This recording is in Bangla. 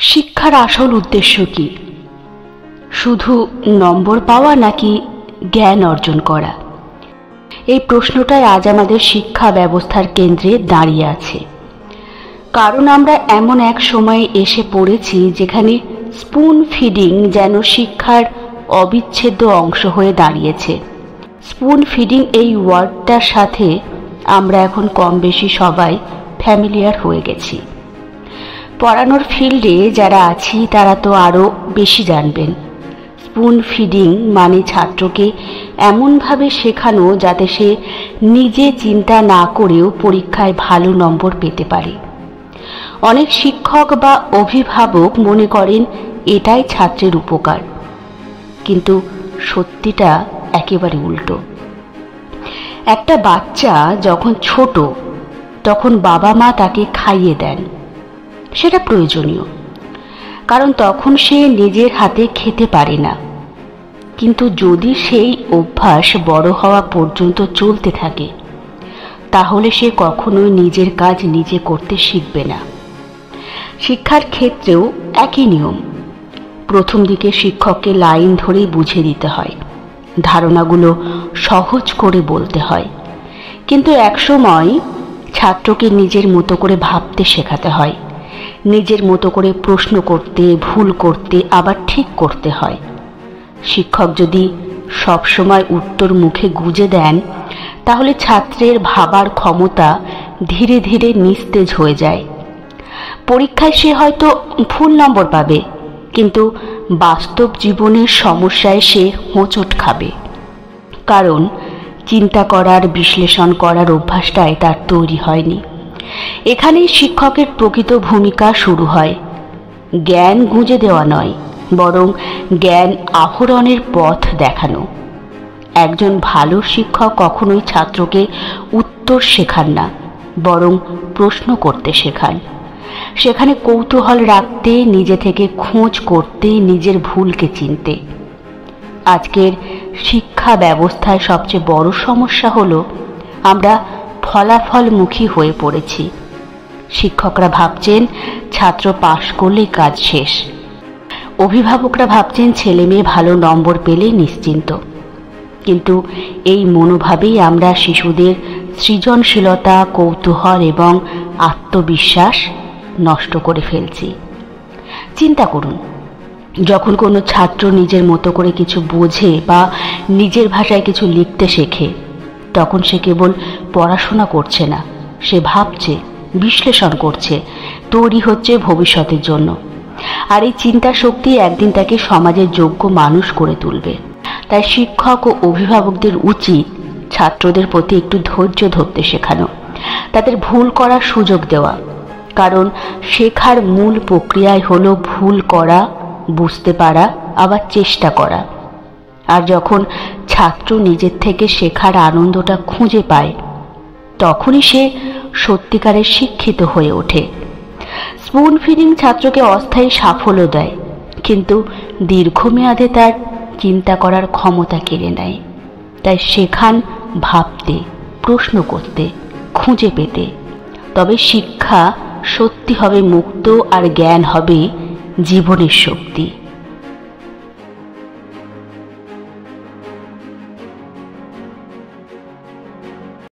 শিক্ষার আসল উদ্দেশ্য কি? শুধু নম্বর পাওয়া নাকি জ্ঞান অর্জন করা? এই প্রশ্নটাই আজ আমাদের শিক্ষা ব্যবস্থার কেন্দ্রে দাঁড়িয়ে আছে। কারণ আমরা এমন এক সময়ে এসে পড়েছি যেখানে স্পুন ফিডিং যেন শিক্ষার অবিচ্ছেদ্য অংশ হয়ে দাঁড়িয়েছে। স্পুন ফিডিং এই ওয়ার্ডটার সাথে আমরা এখন কম বেশি সবাই ফ্যামিলিয়ার হয়ে গেছি। পড়ানোর ফিল্ডে যারা আছি তারা তো আরও বেশি জানবেন। স্পুন ফিডিং মানে ছাত্রকে এমনভাবে শেখানো যাতে সে নিজে চিন্তা না করেও পরীক্ষায় ভালো নম্বর পেতে পারে। অনেক শিক্ষক বা অভিভাবক মনে করেন এটাই ছাত্রের উপকার, কিন্তু সত্যিটা একেবারে উল্টো। একটা বাচ্চা যখন ছোট তখন বাবা মা তাকে খাইয়ে দেন, সেটা প্রয়োজনীয়, কারণ তখন সে নিজের হাতে খেতে পারে না। কিন্তু যদি সেই অভ্যাস বড় হওয়া পর্যন্ত চলতে থাকে তাহলে সে কখনোই নিজের কাজ নিজে করতে শিখবে না। শিক্ষার ক্ষেত্রেও একই নিয়ম। প্রথম দিকে শিক্ষককে লাইন ধরেই বুঝিয়ে দিতে হয়, ধারণাগুলো সহজ করে বলতে হয়, কিন্তু একসময় ছাত্রকে নিজের মতো করে ভাবতে শেখাতে হয়, নিজের মতো করে প্রশ্ন করতে, ভুল করতে, আবার ঠিক করতে হয়। শিক্ষক যদি সবসময় উত্তর মুখে গুজে দেন তাহলে ছাত্রের ভাবার ক্ষমতা ধীরে ধীরে নিস্তেজ হয়ে যায়। পরীক্ষায় সে হয়তো ফুল নম্বর পাবে, কিন্তু বাস্তব জীবনের সমস্যায় সে হোঁচট খাবে, কারণ চিন্তা করার, বিশ্লেষণ করার অভ্যাসটাই তার তৈরি হয়নি। এখানেই শিক্ষকের প্রকৃত ভূমিকা শুরু হয়। জ্ঞান গুঁজে দেওয়া নয়, বরং জ্ঞান আহরণের পথ দেখানো। একজন ভালো শিক্ষক কখনোই ছাত্রকে উত্তর শেখান না, বরং প্রশ্ন করতে শেখান। সেখানে কৌতূহল রাখতে, নিজে থেকে খোঁজ করতে, নিজের ভুলকে চিনতে। আজকের শিক্ষা ব্যবস্থায় সবচেয়ে বড় সমস্যা হলো আমরা ফলাফলমুখী হয়ে পড়েছি। শিক্ষকরা ভাবছেন ছাত্র পাশ করলেই কাজ শেষ, অভিভাবকরা ভাবছেন ছেলে মেয়ে ভালো নম্বর পেলেই নিশ্চিন্ত। কিন্তু এই মনোভাবেই আমরা শিশুদের সৃজনশীলতা, কৌতূহল এবং আত্মবিশ্বাস নষ্ট করে ফেলছি। চিন্তা করুন, যখন কোনো ছাত্র নিজের মতো করে কিছু বোঝে বা নিজের ভাষায় কিছু লিখতে শেখে, তখন সে কেবল পড়াশোনা করছে না, সে ভাবছে, বিশ্লেষণ করছে, তৈরি হচ্ছে ভবিষ্যতের জন্য। আর এই চিন্তা শক্তি একদিন তাকে সমাজের যোগ্য মানুষ করে তুলবে। তাই শিক্ষক ও অভিভাবকদের উচিত ছাত্রদের প্রতি একটু ধৈর্য ধরতে শেখানো, তাদের ভুল করার সুযোগ দেওয়া, কারণ শেখার মূল প্রক্রিয়াই হলো ভুল করা, বুঝতে পারা, আবার চেষ্টা করা। আর যখন ছাত্র নিজের থেকে শেখার আনন্দটা খুঁজে পায় তখনই সে সত্যিকারের শিক্ষিত হয়ে ওঠে। স্পুন ফিডিং ছাত্রকে অস্থায়ী সাফল্য দেয়, কিন্তু দীর্ঘমেয়াদে তার চিন্তা করার ক্ষমতা কেড়ে নেয়। তাই শেখান ভাবতে, প্রশ্ন করতে, খুঁজে পেতে। তবে শিক্ষা সত্যি হবে মুক্ত, আর জ্ঞান হবে জীবনের শক্তি।